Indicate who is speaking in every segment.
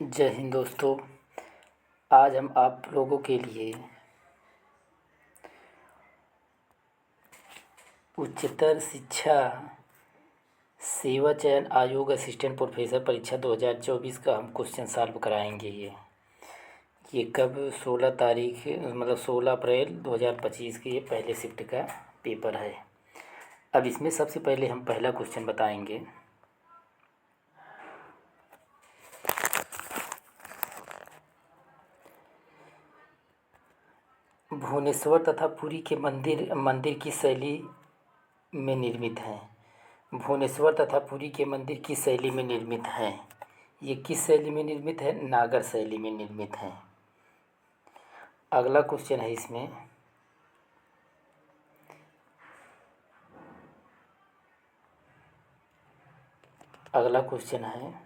Speaker 1: जय हिंद दोस्तों। आज हम आप लोगों के लिए उच्चतर शिक्षा सेवा चयन आयोग असिस्टेंट प्रोफेसर परीक्षा 2024 का हम क्वेश्चन सॉल्व कराएंगे। ये कब 16 तारीख मतलब 16 अप्रैल 2025 के ये पहले शिफ्ट का पेपर है। अब इसमें सबसे पहले हम पहला क्वेश्चन बताएंगे। भुवनेश्वर तथा पुरी के मंदिर की शैली में निर्मित हैं। भुवनेश्वर तथा पुरी के मंदिर किस शैली में निर्मित हैं? ये किस शैली में निर्मित है? नागर शैली में निर्मित हैं। अगला क्वेश्चन है इसमें, अगला क्वेश्चन है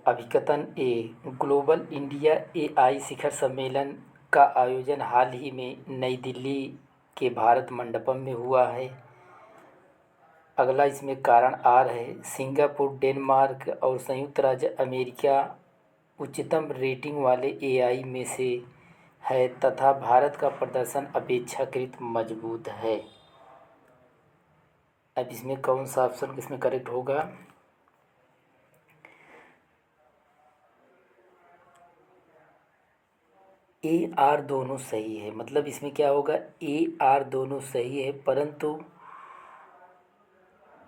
Speaker 1: अभिकथन ए, ग्लोबल इंडिया एआई शिखर सम्मेलन का आयोजन हाल ही में नई दिल्ली के भारत मंडपम में हुआ है। अगला इसमें कारण आर है, सिंगापुर, डेनमार्क और संयुक्त राज्य अमेरिका उच्चतम रेटिंग वाले एआई में से है तथा भारत का प्रदर्शन अपेक्षाकृत मजबूत है। अब इसमें कौन सा ऑप्शन किसमें करेक्ट होगा? ए आर दोनों सही है। मतलब इसमें क्या होगा? ए आर दोनों सही है परंतु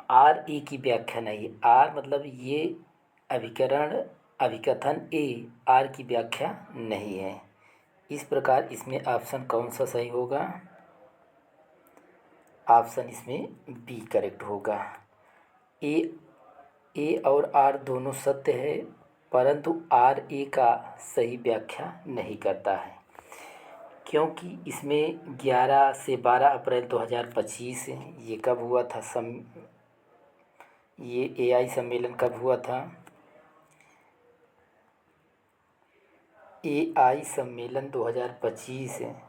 Speaker 1: आर ए की व्याख्या नहीं। आर मतलब ये अभिकथन ए आर की व्याख्या नहीं है। इस प्रकार इसमें ऑप्शन कौन सा सही होगा? ऑप्शन इसमें बी करेक्ट होगा। ए और आर दोनों सत्य है परंतु आर ए का सही व्याख्या नहीं करता है, क्योंकि इसमें 11 से 12 अप्रैल 2025 ये कब हुआ था? ये एआई सम्मेलन कब हुआ था? एआई सम्मेलन 2025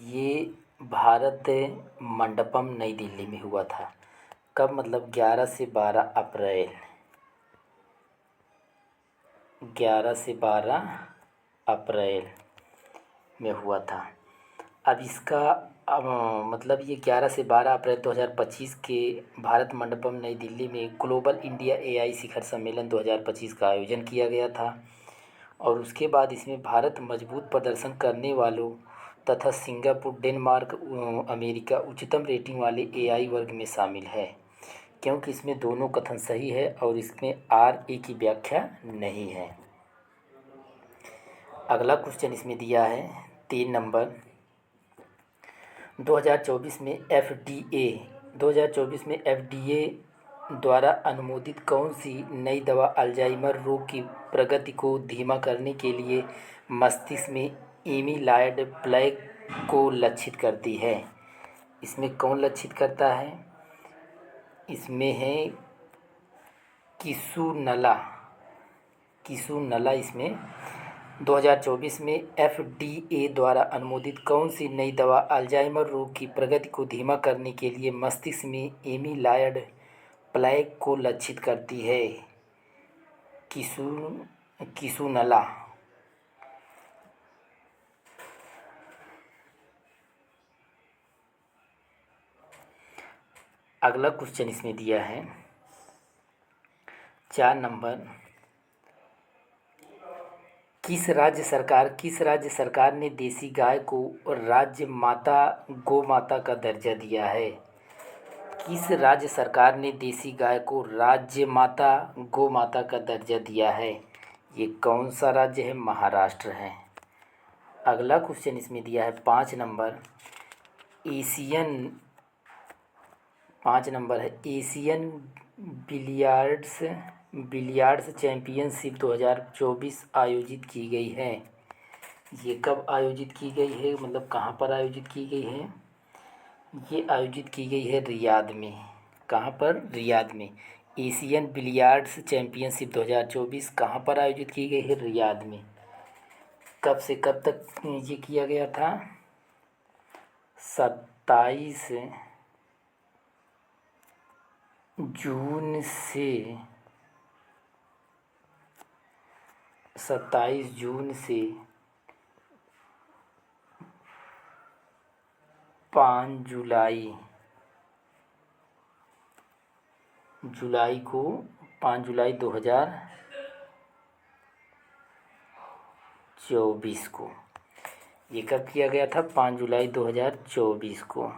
Speaker 1: ये भारत मंडपम नई दिल्ली में हुआ था। कब? मतलब 11 से 12 अप्रैल, 11 से 12 अप्रैल में हुआ था। अब इसका मतलब ये 11 से 12 अप्रैल 2025 के भारत मंडपम नई दिल्ली में ग्लोबल इंडिया एआई शिखर सम्मेलन 2025 का आयोजन किया गया था और उसके बाद इसमें भारत मजबूत प्रदर्शन करने वालों तथा सिंगापुर, डेनमार्क, अमेरिका उच्चतम रेटिंग वाले एआई वर्ग में शामिल है, क्योंकि इसमें दोनों कथन सही है और इसमें आर ए की व्याख्या नहीं है। अगला क्वेश्चन इसमें दिया है 3 नंबर, 2024 में एफडीए द्वारा अनुमोदित कौन सी नई दवा अल्जाइमर रोग की प्रगति को धीमा करने के लिए मस्तिष्क में एमीलाइड प्लेक को लक्षित करती है? इसमें कौन लक्षित करता है? इसमें है किसुनला। इसमें 2024 में एफडीए द्वारा अनुमोदित कौन सी नई दवा अल्जाइमर रोग की प्रगति को धीमा करने के लिए मस्तिष्क में एमीलाइड प्लेक को लक्षित करती है? किसुनला। अगला क्वेश्चन इसमें दिया है 4 नंबर, किस राज्य सरकार ने देसी गाय को गौ माता का दर्जा दिया है? किस राज्य सरकार ने देसी गाय को गौ माता का दर्जा दिया है? ये कौन सा राज्य है? महाराष्ट्र है। अगला क्वेश्चन इसमें दिया है 5 नंबर, एशियन बिलियर्ड्स चैंपियनशिप 2024 आयोजित की गई है। ये कब आयोजित की गई है? मतलब कहाँ पर आयोजित की गई है? ये आयोजित की गई है रियाद में। कहाँ पर? रियाद में। एशियन बिलियर्ड्स चैम्पियनशिप 2024 कहाँ पर आयोजित की गई है? रियाद में। कब से कब तक ये किया गया था? 27 जून से 5 जुलाई को 5 जुलाई 2024 को। ये कब किया गया था? 5 जुलाई 2024 को।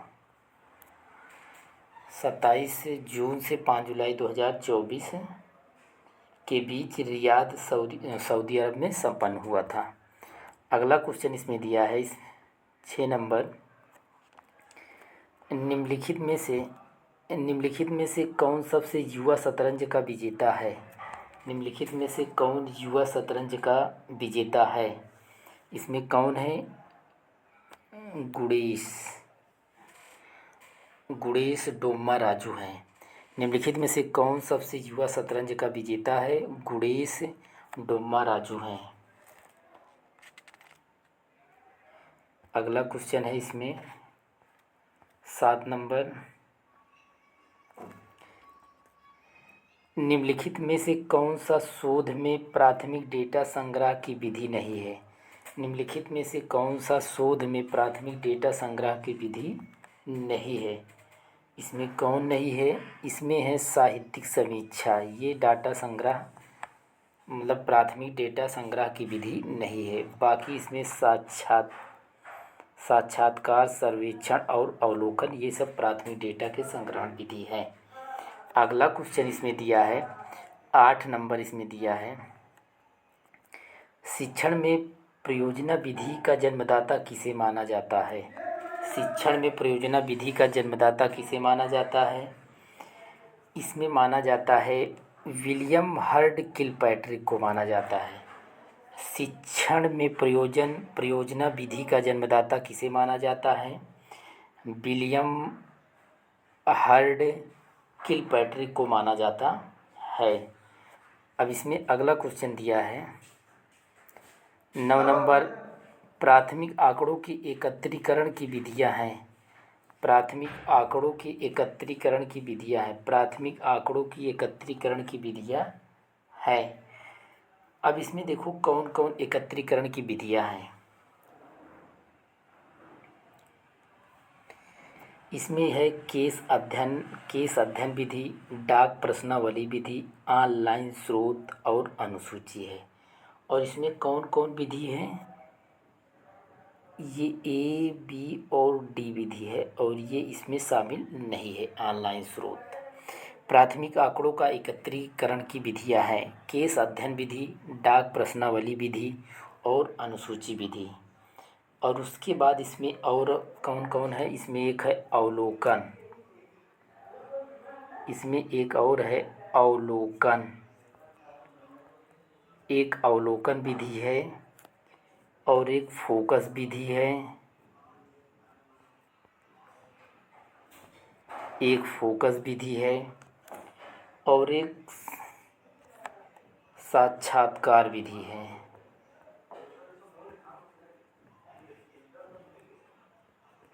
Speaker 1: 27 जून से 5 जुलाई 2024 के बीच रियाद सऊदी अरब में संपन्न हुआ था। अगला क्वेश्चन इसमें दिया है 6 नंबर। निम्नलिखित में से कौन सबसे युवा शतरंज का विजेता है? निम्नलिखित में से कौन युवा शतरंज का विजेता है? इसमें कौन है? गुडेश डोमा राजू हैं। निम्नलिखित में से कौन सबसे युवा शतरंज का विजेता है? गुडेश डोमा राजू हैं। अगला क्वेश्चन है इसमें 7 नंबर। निम्नलिखित में से कौन सा शोध में प्राथमिक डेटा संग्रह की विधि नहीं है? निम्नलिखित में से कौन सा शोध में प्राथमिक डेटा संग्रह की विधि नहीं है? इसमें कौन नहीं है? इसमें है साहित्यिक समीक्षा। ये डाटा संग्रह मतलब प्राथमिक डेटा संग्रह की विधि नहीं है। बाकी इसमें साक्षात्कार, सर्वेक्षण और अवलोकन ये सब प्राथमिक डेटा के संग्रहण विधि है। अगला क्वेश्चन इसमें दिया है 8 नंबर। इसमें दिया है शिक्षण में परियोजना विधि का जन्मदाता किसे माना जाता है? शिक्षण में परियोजना विधि का जन्मदाता किसे माना जाता है? इसमें माना जाता है विलियम हर्ड किलपैट्रिक को माना जाता है। शिक्षण में परियोजना विधि का जन्मदाता किसे माना जाता है? विलियम हर्ड किलपैट्रिक को माना जाता है। अब इसमें अगला क्वेश्चन दिया है 9 नंबर। प्राथमिक आंकड़ों की एकत्रीकरण की विधियां हैं। प्राथमिक आंकड़ों की एकत्रीकरण की विधियां हैं। प्राथमिक आंकड़ों की एकत्रीकरण की विधियां हैं। अब इसमें देखो कौन कौन एकत्रीकरण की विधियां हैं। इसमें है केस अध्ययन विधि, डाक प्रश्नावली विधि, ऑनलाइन स्रोत और अनुसूची है। और इसमें कौन कौन विधि है? ये A, B और D विधि है और ये इसमें शामिल नहीं है ऑनलाइन स्रोत। प्राथमिक आंकड़ों का एकत्रीकरण की विधियां हैं केस अध्ययन विधि, डाक प्रश्नावली विधि और अनुसूची विधि। और उसके बाद इसमें और कौन कौन है? इसमें एक है अवलोकन। इसमें एक और है अवलोकन। एक अवलोकन विधि है और एक फोकस विधि है। एक फोकस विधि है और एक साक्षात्कार विधि है।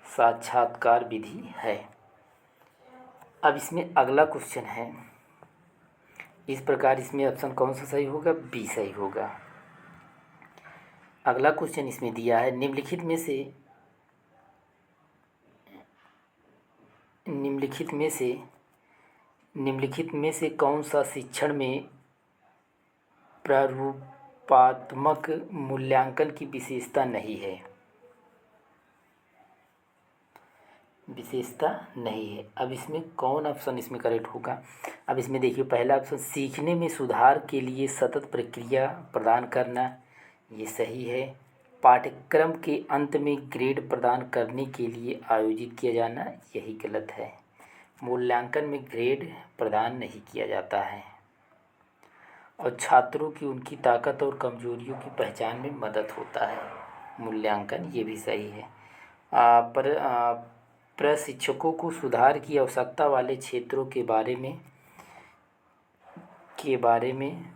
Speaker 1: साक्षात्कार विधि है। अब इसमें अगला क्वेश्चन है इस प्रकार। इसमें ऑप्शन कौन सा सही होगा? बी सही होगा। अगला क्वेश्चन इसमें दिया है निम्नलिखित में से कौन सा शिक्षण में प्रारूपात्मक मूल्यांकन की विशेषता नहीं है? विशेषता नहीं है। अब इसमें कौन ऑप्शन इसमें करेक्ट होगा? अब इसमें देखिए पहला ऑप्शन सीखने में सुधार के लिए सतत प्रक्रिया प्रदान करना, ये सही है। पाठ्यक्रम के अंत में ग्रेड प्रदान करने के लिए आयोजित किया जाना, यही गलत है। मूल्यांकन में ग्रेड प्रदान नहीं किया जाता है। और छात्रों की उनकी ताकत और कमजोरियों की पहचान में मदद होता है मूल्यांकन, ये भी सही है। प्रशिक्षकों को सुधार की आवश्यकता वाले क्षेत्रों के बारे में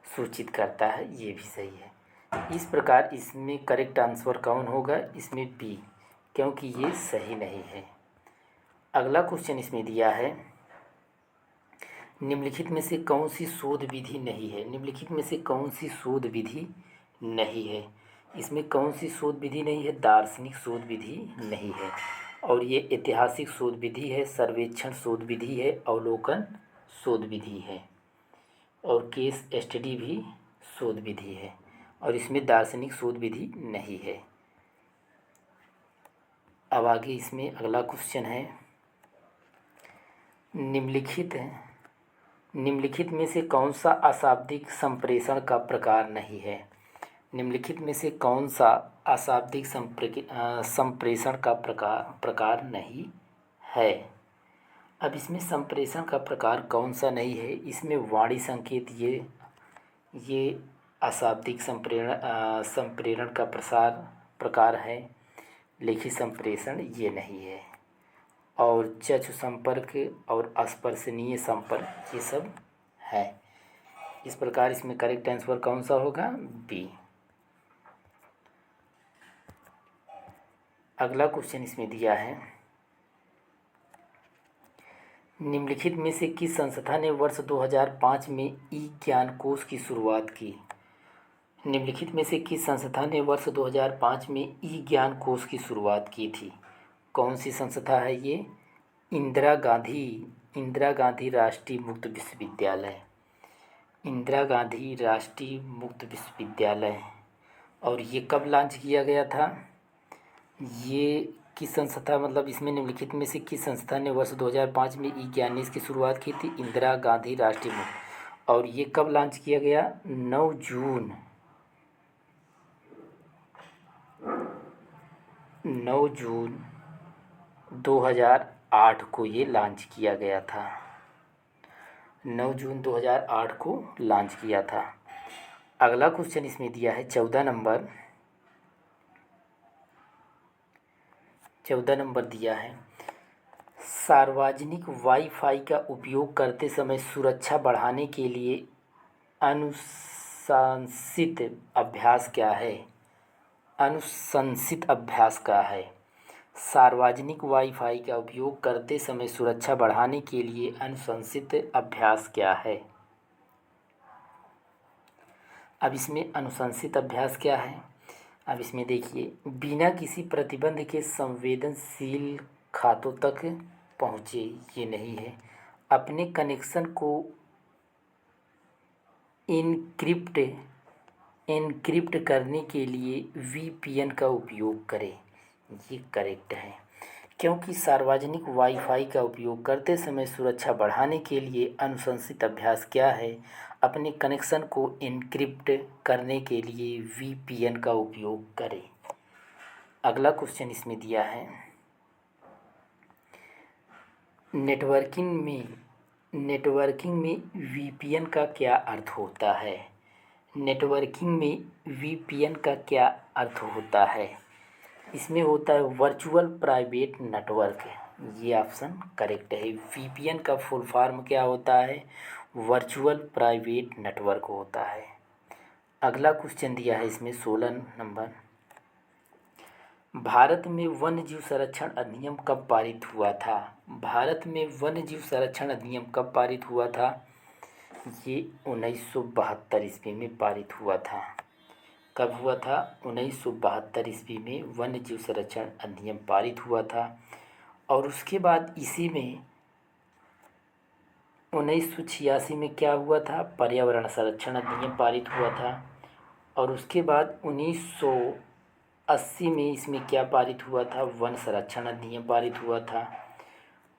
Speaker 1: सूचित करता है। ये भी सही है। इस प्रकार इसमें करेक्ट आंसर कौन होगा? इसमें बी, क्योंकि ये सही नहीं है। अगला क्वेश्चन इसमें दिया है, निम्नलिखित में से कौन सी शोध विधि नहीं है? निम्नलिखित में से कौन सी शोध विधि नहीं है? इसमें कौन सी शोध विधि नहीं है? दार्शनिक शोध विधि नहीं है, और ये ऐतिहासिक शोध विधि है, सर्वेक्षण शोध विधि है, अवलोकन शोध विधि है, और केस स्टडी भी शोध विधि है, और इसमें दार्शनिक शोध विधि नहीं है। अब आगे इसमें अगला क्वेश्चन है, निम्नलिखित में से कौन सा अशाब्दिक संप्रेषण का प्रकार नहीं है? निम्नलिखित में से कौन सा अशाब्दिक संप्रेषण का प्रकार नहीं है? अब इसमें संप्रेषण का प्रकार कौन सा नहीं है? इसमें वाणी संकेत ये अशाब्दिक संप्रेरण का प्रकार है। लिखित संप्रेषण ये नहीं है, और चक्षु संपर्क और स्पर्शनीय संपर्क ये सब है। इस प्रकार इसमें करेक्ट आंसर कौन सा होगा? बी। अगला क्वेश्चन इसमें दिया है, निम्नलिखित में से किस संस्था ने वर्ष 2005 में ई ज्ञान कोश की शुरुआत की? निम्नलिखित में से किस संस्था ने वर्ष 2005 में ई ज्ञान कोश की शुरुआत की थी? कौन सी संस्था है ये? इंदिरा गांधी राष्ट्रीय मुक्त विश्वविद्यालय, इंदिरा गांधी राष्ट्रीय मुक्त विश्वविद्यालय। और ये कब लॉन्च किया गया था? ये किस संस्था, मतलब इसमें निम्नलिखित में से किस संस्था ने वर्ष 2005 में ई ज्ञान की शुरुआत की थी? इंदिरा गांधी राष्ट्रीय मुक्त। और ये कब लॉन्च किया गया? 9 जून 2008 को ये लॉन्च किया गया था। 9 जून 2008 को लॉन्च किया था। अगला क्वेश्चन इसमें दिया है 14 नंबर दिया है, सार्वजनिक वाईफाई का उपयोग करते समय सुरक्षा बढ़ाने के लिए अनुशंसित अभ्यास क्या है? अनुशंसित अभ्यास क्या है? सार्वजनिक वाईफाई का उपयोग करते समय सुरक्षा बढ़ाने के लिए अनुशंसित अभ्यास क्या है? अब इसमें अनुशंसित अभ्यास क्या है? अब इसमें देखिए, बिना किसी प्रतिबंध के संवेदनशील खातों तक पहुँचे, ये नहीं है। अपने कनेक्शन को एनक्रिप्ट करने के लिए वीपीएन का उपयोग करें, ये करेक्ट है। क्योंकि सार्वजनिक वाईफाई का उपयोग करते समय सुरक्षा बढ़ाने के लिए अनुशंसित अभ्यास क्या है? अपने कनेक्शन को एनक्रिप्ट करने के लिए वीपीएन का उपयोग करें। अगला क्वेश्चन इसमें दिया है, नेटवर्किंग में वीपीएन का क्या अर्थ होता है? नेटवर्किंग में वीपीएन का क्या अर्थ होता है? इसमें होता है वर्चुअल प्राइवेट नेटवर्क। ये ऑप्शन करेक्ट है। वीपीएन का फुल फॉर्म क्या होता है? वर्चुअल प्राइवेट नेटवर्क होता है। अगला क्वेश्चन दिया है इसमें 16 नंबर, भारत में वन्यजीव संरक्षण अधिनियम कब पारित हुआ था? भारत में वन्यजीव संरक्षण अधिनियम कब पारित हुआ था? ये 1972 ईस्वी में पारित हुआ था। कब हुआ था? 1972 ईस्वी में वन्यजीव संरक्षण अधिनियम पारित हुआ था। और उसके बाद इसी में 1986 में क्या हुआ था? पर्यावरण संरक्षण अधिनियम पारित हुआ था। और उसके बाद 1980 में इसमें क्या पारित हुआ था? वन संरक्षण अधिनियम पारित हुआ था।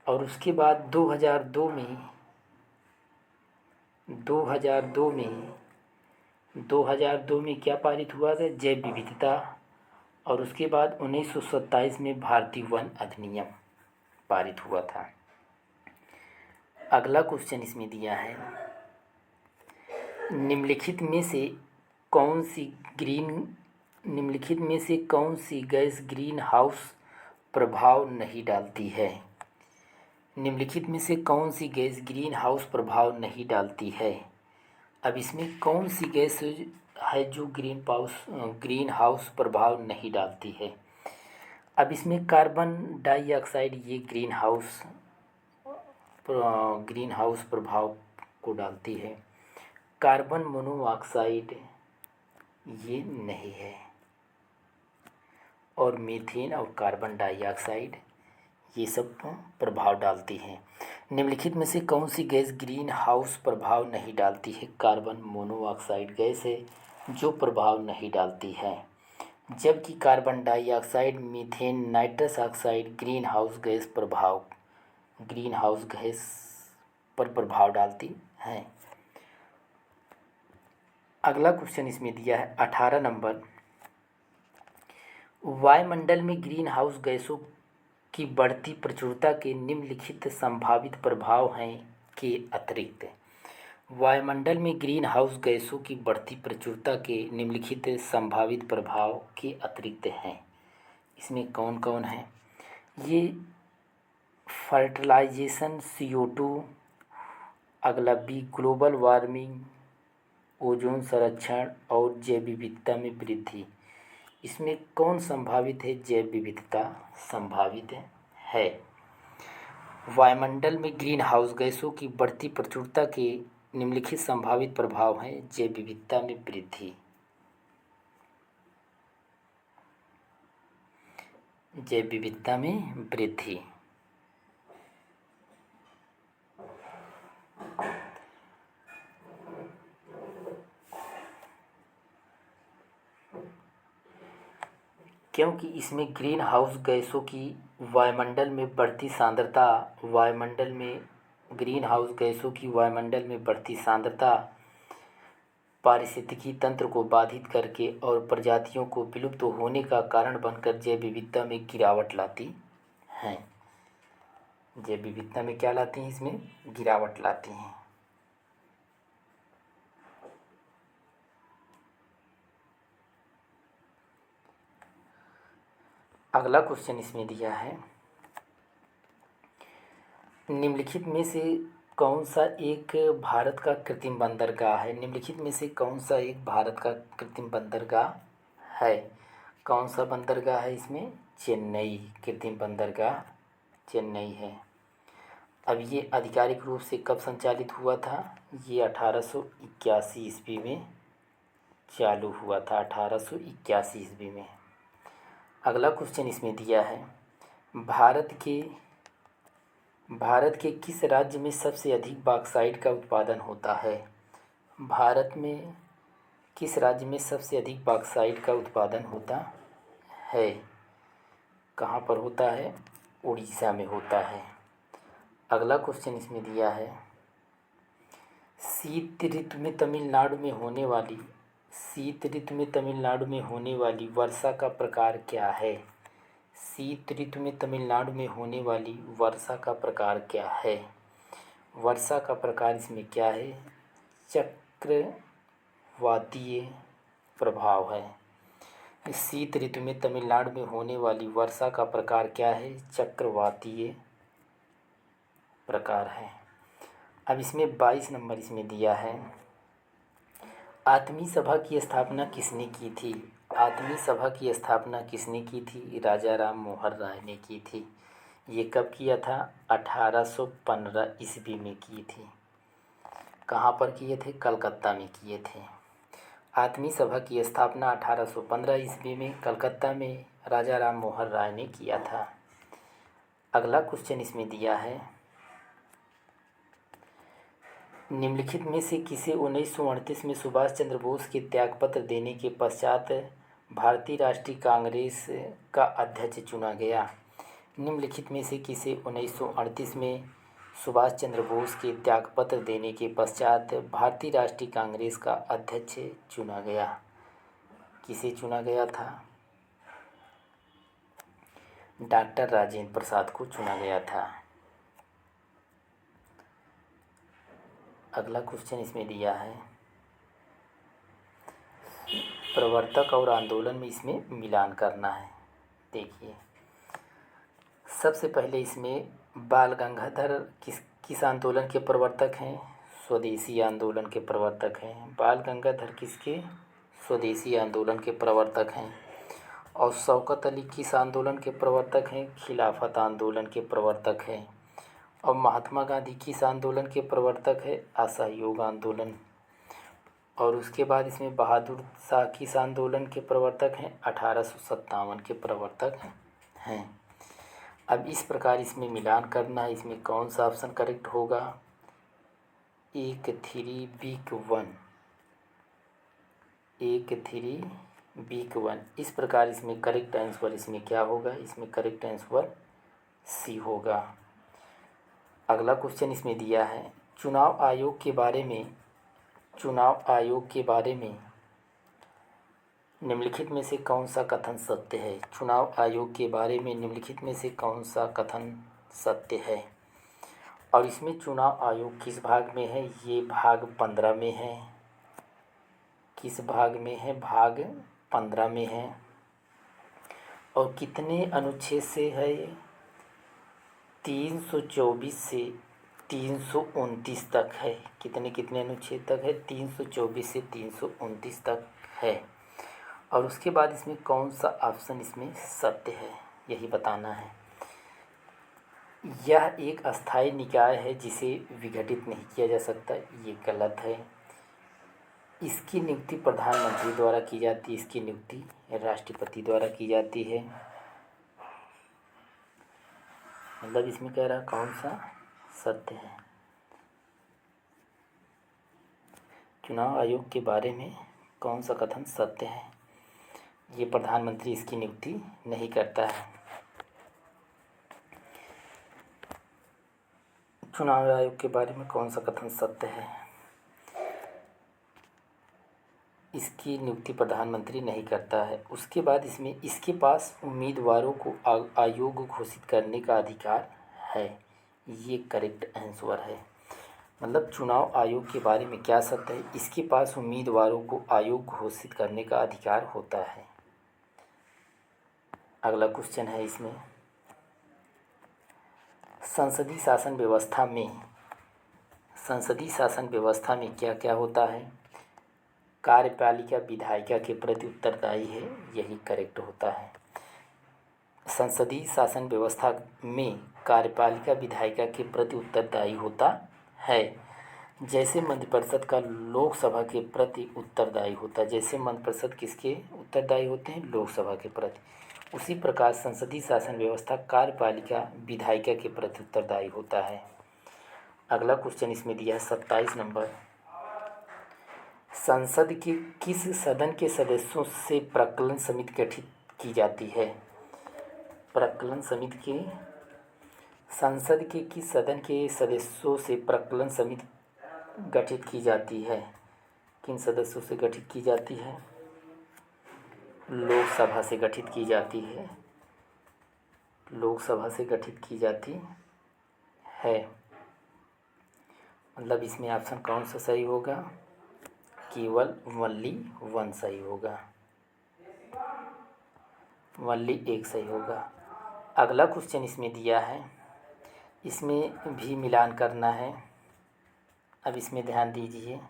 Speaker 1: और उसके बाद 2002 में क्या पारित हुआ था? जैव विविधता। और उसके बाद 1927 में भारतीय वन अधिनियम पारित हुआ था। अगला क्वेश्चन इसमें दिया है, निम्नलिखित में से कौन सी गैस ग्रीन हाउस प्रभाव नहीं डालती है? निम्नलिखित में से कौन सी गैस ग्रीन हाउस प्रभाव नहीं डालती है? अब इसमें कौन सी गैस है जो ग्रीन हाउस प्रभाव नहीं डालती है? अब इसमें कार्बन डाइऑक्साइड ये ग्रीन हाउस प्रभाव को डालती है। कार्बन मोनोऑक्साइड ये नहीं है। और मीथेन और कार्बन डाइऑक्साइड ये सब प्रभाव डालती हैं। निम्नलिखित में से कौन सी गैस ग्रीन हाउस प्रभाव नहीं डालती है? कार्बन मोनोऑक्साइड गैस है जो प्रभाव नहीं डालती है, जबकि carbon dioxide, methane, nitrous oxide green house gas पर प्रभाव डालती हैं। अगला क्वेश्चन इसमें दिया है 18 नंबर। वायुमंडल में ग्रीन हाउस गैसों की बढ़ती प्रचुरता के निम्नलिखित संभावित प्रभाव हैं के अतिरिक्त? वायुमंडल में ग्रीन हाउस गैसों की बढ़ती प्रचुरता के निम्नलिखित संभावित प्रभाव के अतिरिक्त हैं। इसमें कौन कौन है? ये फर्टिलाइजेशन, CO2, अगला बी ग्लोबल वार्मिंग, ओजोन संरक्षण और जैव विविधता में वृद्धि। इसमें कौन संभावित है? जैव विविधता संभावित है। वायुमंडल में ग्रीन हाउस गैसों की बढ़ती प्रचुरता के निम्नलिखित संभावित प्रभाव हैं। जैव विविधता में वृद्धि। जैव विविधता में वृद्धि। क्योंकि इसमें ग्रीन हाउस गैसों की वायुमंडल में बढ़ती सांद्रता पारिस्थितिकी तंत्र को बाधित करके और प्रजातियों को विलुप्त होने का कारण बनकर जैव विविधता में गिरावट लाती हैं। जैव विविधता में क्या लाती हैं? इसमें गिरावट लाती हैं। अगला क्वेश्चन इसमें दिया है, निम्नलिखित में से कौन सा एक भारत का कृत्रिम बंदरगाह है? निम्नलिखित में से कौन सा एक भारत का कृत्रिम बंदरगाह है? कौन सा बंदरगाह है इसमें? चेन्नई। कृत्रिम बंदरगाह चेन्नई है। अब ये आधिकारिक रूप से कब संचालित हुआ था? ये 1881 ईस्वी में चालू हुआ था। 1881 ईस्वी में। अगला क्वेश्चन इसमें दिया है, भारत के किस राज्य में सबसे अधिक बॉक्साइट का उत्पादन होता है? भारत में किस राज्य में सबसे अधिक बॉक्साइट का उत्पादन होता है? कहाँ पर होता है? उड़ीसा में होता है। अगला क्वेश्चन इसमें दिया है, शीत ऋतु में तमिलनाडु में होने वाली वर्षा का प्रकार क्या है? शीत ऋतु में तमिलनाडु में होने वाली वर्षा का प्रकार क्या है? वर्षा का प्रकार इसमें क्या है? चक्रवातीय प्रभाव है। शीत ऋतु में तमिलनाडु में होने वाली वर्षा का प्रकार क्या है? चक्रवातीय प्रकार है। अब इसमें 22 नंबर इसमें दिया है, आत्मीय सभा की स्थापना किसने की थी? आत्मीय सभा की स्थापना किसने की थी? राजा राम मोहन राय ने की थी। ये कब किया था? 1815 ईस्वी में की थी। कहाँ पर किए थे? कलकत्ता में किए थे। आत्मीय सभा की स्थापना 1815 ईस्वी में कलकत्ता में राजा राम मोहन राय ने किया था। अगला क्वेश्चन इसमें दिया है, निम्नलिखित में से किसे 1938 में सुभाष चंद्र बोस के त्यागपत्र देने के पश्चात भारतीय राष्ट्रीय कांग्रेस का अध्यक्ष चुना गया? निम्नलिखित में से किसे 1938 में सुभाष चंद्र बोस के त्यागपत्र देने के पश्चात भारतीय राष्ट्रीय कांग्रेस का अध्यक्ष चुना गया? किसे चुना गया था? डॉक्टर राजेंद्र प्रसाद को चुना गया था। अगला क्वेश्चन इसमें दिया है, प्रवर्तक और आंदोलन में इसमें मिलान करना है। देखिए, सबसे पहले इसमें बाल गंगाधर किस आंदोलन के प्रवर्तक हैं? स्वदेशी आंदोलन के प्रवर्तक हैं। बाल गंगाधर किसके? स्वदेशी आंदोलन के प्रवर्तक हैं। और शौकत अली किस आंदोलन के प्रवर्तक हैं? खिलाफत आंदोलन के प्रवर्तक हैं। और महात्मा गांधी किस आंदोलन के प्रवर्तक है? असहयोग आंदोलन। और उसके बाद इसमें बहादुर शाह किस आंदोलन के प्रवर्तक हैं? 1857 के प्रवर्तक हैं। अब इस प्रकार इसमें मिलान करना है। इसमें कौन सा ऑप्शन करेक्ट होगा? 13 इस प्रकार इसमें करेक्ट आंसर इसमें क्या होगा? इसमें करेक्ट आंसर सी होगा। अगला क्वेश्चन इसमें दिया है, चुनाव आयोग के बारे में निम्नलिखित में से कौन सा कथन सत्य है? चुनाव आयोग के बारे में निम्नलिखित में से कौन सा कथन सत्य है? और इसमें चुनाव आयोग किस भाग में है? ये भाग 15 में है। किस भाग में है? भाग 15 में है। और कितने अनुच्छेद से है? 324 से 329 तक है। कितने अनुच्छेद तक है? 324 से 329 तक है। और उसके बाद इसमें कौन सा ऑप्शन इसमें सत्य है, यही बताना है। यह एक अस्थायी निकाय है जिसे विघटित नहीं किया जा सकता, ये गलत है। इसकी नियुक्ति प्रधानमंत्री द्वारा की जाती है, इसकी नियुक्ति राष्ट्रपति द्वारा की जाती है। मतलब इसमें कह रहा कौन सा सत्य है? चुनाव आयोग के बारे में कौन सा कथन सत्य है? ये प्रधानमंत्री इसकी नियुक्ति नहीं करता है। चुनाव आयोग के बारे में कौन सा कथन सत्य है? इसकी नियुक्ति प्रधानमंत्री नहीं करता है। उसके बाद इसमें इसके पास उम्मीदवारों को आयोग घोषित करने का अधिकार है, ये करेक्ट आंसर है। मतलब चुनाव आयोग के बारे में क्या सत्य है? इसके पास उम्मीदवारों को आयोग घोषित करने का अधिकार होता है। अगला क्वेश्चन है इसमें, संसदीय शासन व्यवस्था में क्या क्या होता है? कार्यपालिका विधायिका के प्रति उत्तरदायी है, यही करेक्ट होता है। संसदीय शासन व्यवस्था में कार्यपालिका विधायिका के प्रति उत्तरदायी होता है। जैसे मंत्रिपरिषद का लोकसभा के प्रति उत्तरदायी होता है। जैसे मंत्रिपरिषद किसके उत्तरदायी होते हैं? लोकसभा के प्रति। उसी प्रकार संसदीय शासन व्यवस्था कार्यपालिका विधायिका के प्रति उत्तरदायी होता है। अगला क्वेश्चन इसमें दिया है 27 नंबर, संसद के किस सदन के सदस्यों से प्राक्कलन समिति गठित की जाती है? प्राक्कलन समिति के संसद के किस सदन के सदस्यों से प्राक्कलन समिति गठित की जाती है? किन सदस्यों से गठित की जाती है? लोकसभा से गठित की जाती है। लोकसभा से गठित की जाती है। मतलब इसमें ऑप्शन कौन सा सही होगा? केवल वनली 1 सही होगा, वनली 1 सही होगा। अगला क्वेश्चन इसमें दिया है, इसमें भी मिलान करना है। अब इसमें ध्यान दीजिए,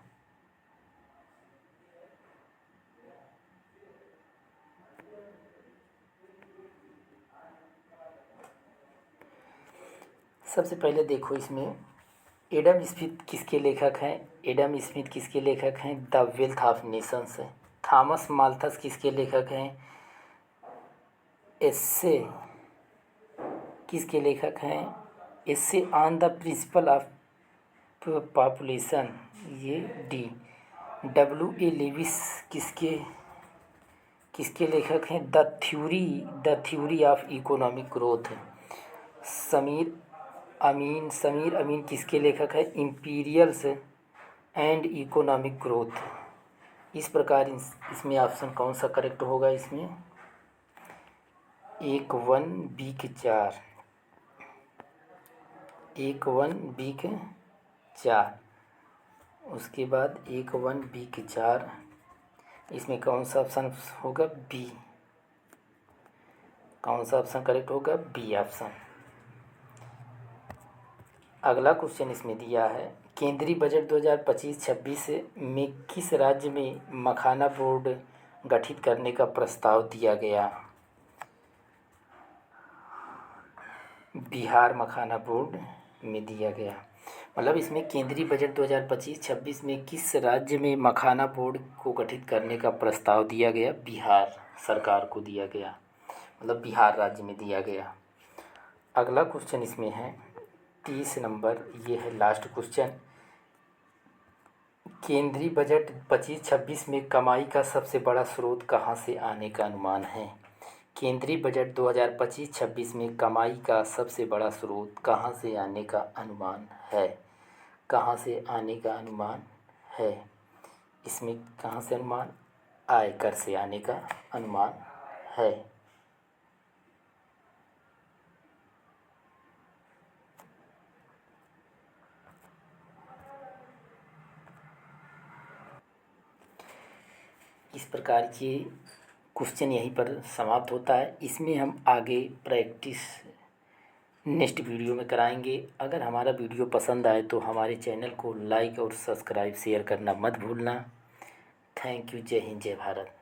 Speaker 1: सबसे पहले देखो इसमें एडम स्मिथ किसके लेखक हैं? एडम स्मिथ किसके लेखक हैं? द वेल्थ ऑफ नेशंस है। थॉमस माल्थस किसके लेखक हैं? एस्से किसके लेखक हैं? Essay on the principle of population, ये डी। डब्ल्यू ए लेविस किसके लेखक हैं? The theory of economic growth. Samir Amin किसके लेखक है? Imperials and economic growth. इस प्रकार इसमें ऑप्शन कौन सा करेक्ट होगा? इसमें 1 बी के 4, 1 बी के 4। उसके बाद 1 बी के 4, इसमें कौन सा ऑप्शन होगा? बी। कौन सा ऑप्शन करेक्ट होगा? B option. अगला क्वेश्चन इसमें दिया है, केंद्रीय बजट 2025-26 में किस राज्य में मखाना बोर्ड गठित करने का प्रस्ताव दिया गया? बिहार मखाना बोर्ड में दिया गया। मतलब इसमें केंद्रीय बजट 2025-26 में किस राज्य में मखाना बोर्ड को गठित करने का प्रस्ताव दिया गया? बिहार सरकार को दिया गया, मतलब बिहार राज्य में दिया गया। अगला क्वेश्चन इसमें है 30 नंबर, ये है लास्ट क्वेश्चन। केंद्रीय बजट 25-26 में कमाई का सबसे बड़ा स्रोत कहाँ से आने का अनुमान है? केंद्रीय बजट 2025-26 में कमाई का सबसे बड़ा स्रोत कहाँ से आने का अनुमान है? कहाँ से आने का अनुमान है? इसमें कहाँ से अनुमान? आयकर से आने का अनुमान है। इस प्रकार ये क्वेश्चन यहीं पर समाप्त होता है। इसमें हम आगे प्रैक्टिस नेक्स्ट वीडियो में कराएंगे। अगर हमारा वीडियो पसंद आए तो हमारे चैनल को लाइक और सब्सक्राइब शेयर करना मत भूलना। Thank you. जय हिंद, जय भारत।